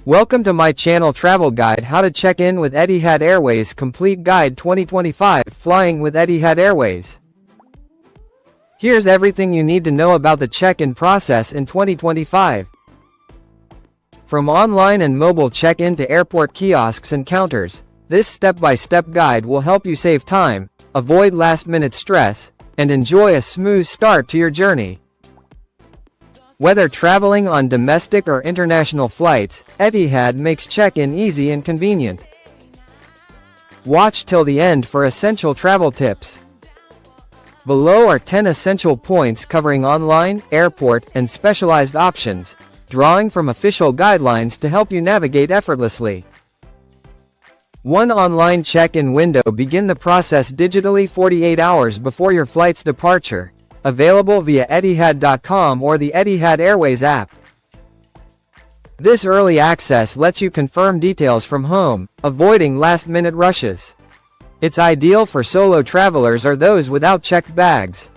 Welcome to my channel Travel Guide, how to check in with Etihad Airways Complete Guide 2025 Flying with Etihad Airways. Here's everything you need to know about the check-in process in 2025. From online and mobile check-in to airport kiosks and counters, this step-by-step guide will help you save time, avoid last-minute stress, and enjoy a smooth start to your journey. Whether traveling on domestic or international flights, Etihad makes check-in easy and convenient. Watch till the end for essential travel tips. Below are 10 essential points covering online, airport, and specialized options, drawing from official guidelines to help you navigate effortlessly. 1 online check-in window. Begin the process digitally 48 hours before your flight's departure. Available via Etihad.com or the Etihad Airways app. This early access lets you confirm details from home, avoiding last-minute rushes. It's ideal for solo travelers or those without checked bags.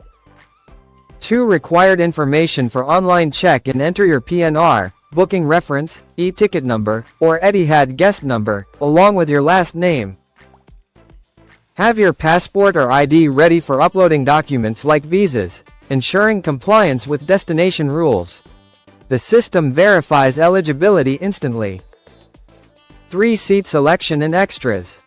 2 required information for online check-in. Enter your PNR, booking reference, e-ticket number, or Etihad guest number, along with your last name. Have your passport or ID ready for uploading documents like visas, ensuring compliance with destination rules. The system verifies eligibility instantly. 3 seat selection and extras.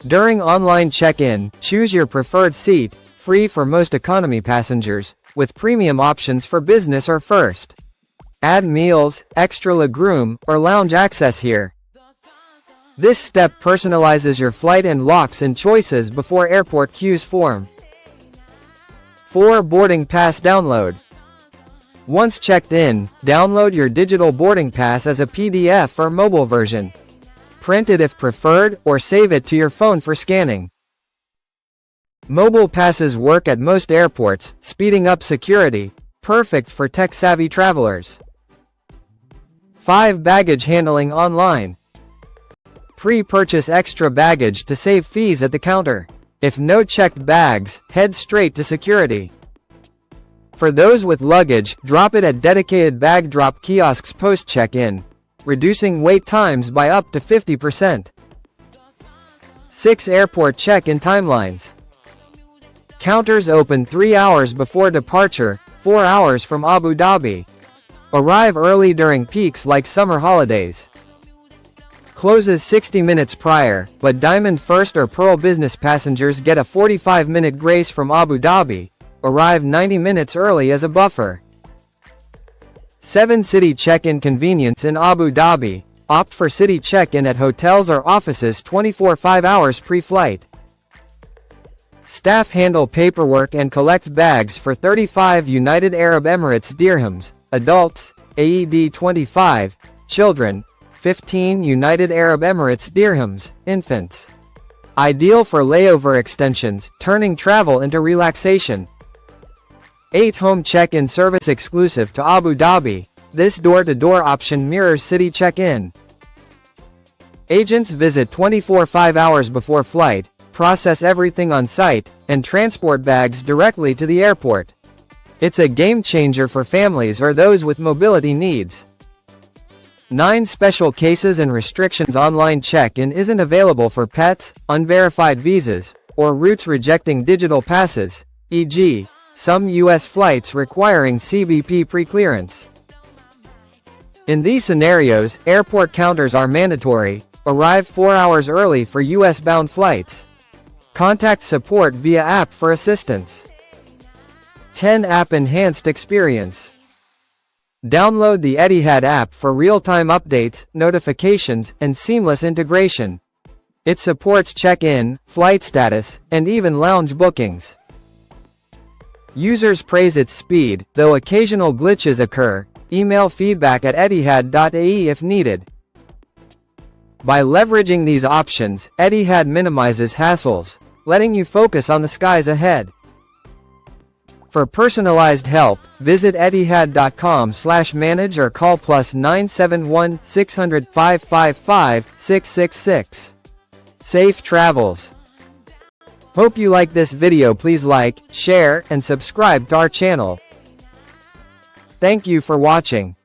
During online check-in, choose your preferred seat, free for most economy passengers, with premium options for business or first. Add meals, extra legroom, or lounge access here. This step personalizes your flight and locks in choices before airport queues form. 4 boarding pass download. Once checked in, download your digital boarding pass as a PDF or mobile version. Print it if preferred, or save it to your phone for scanning. Mobile passes work at most airports, speeding up security, perfect for tech-savvy travelers. 5 baggage handling online. Pre-purchase extra baggage to save fees at the counter. If no checked bags, head straight to security. For those with luggage, drop it at dedicated bag drop kiosks post-check-in, reducing wait times by up to 50%. 6 airport check-in timelines. Counters open 3 hours before departure, 4 hours from Abu Dhabi. Arrive early during peaks like summer holidays. Closes 60 minutes prior, but Diamond First or Pearl Business passengers get a 45-minute grace from Abu Dhabi. Arrive 90 minutes early as a buffer. 7 city check-in convenience in Abu Dhabi. Opt for city check-in at hotels or offices 5 hours pre-flight. Staff handle paperwork and collect bags for 35 United Arab Emirates dirhams. Adults, AED 25, children, 15 United Arab Emirates dirhams, infants. Ideal for layover extensions, turning travel into relaxation. 8 home check-in service exclusive to Abu Dhabi. This door-to-door option mirrors city check-in. Agents visit 5 hours before flight, process everything on site, and transport bags directly to the airport. It's a game changer for families or those with mobility needs. 9 special cases and restrictions. Online check-in isn't available for pets, unverified visas, or routes rejecting digital passes, e.g., some U.S. flights requiring CBP pre-clearance. In these scenarios, airport counters are mandatory. Arrive 4 hours early for U.S.-bound flights. Contact support via app for assistance. 10 app-enhanced experience. Download the Etihad app for real-time updates, notifications, and seamless integration. It supports check-in, flight status, and even lounge bookings. Users praise its speed, though occasional glitches occur. Email feedback at etihad.ae if needed. By leveraging these options, Etihad minimizes hassles, letting you focus on the skies ahead. For personalized help, visit etihad.com/manage or call +971 600 555 666. Safe travels. Hope you like this video. Please like, share, and subscribe to our channel. Thank you for watching.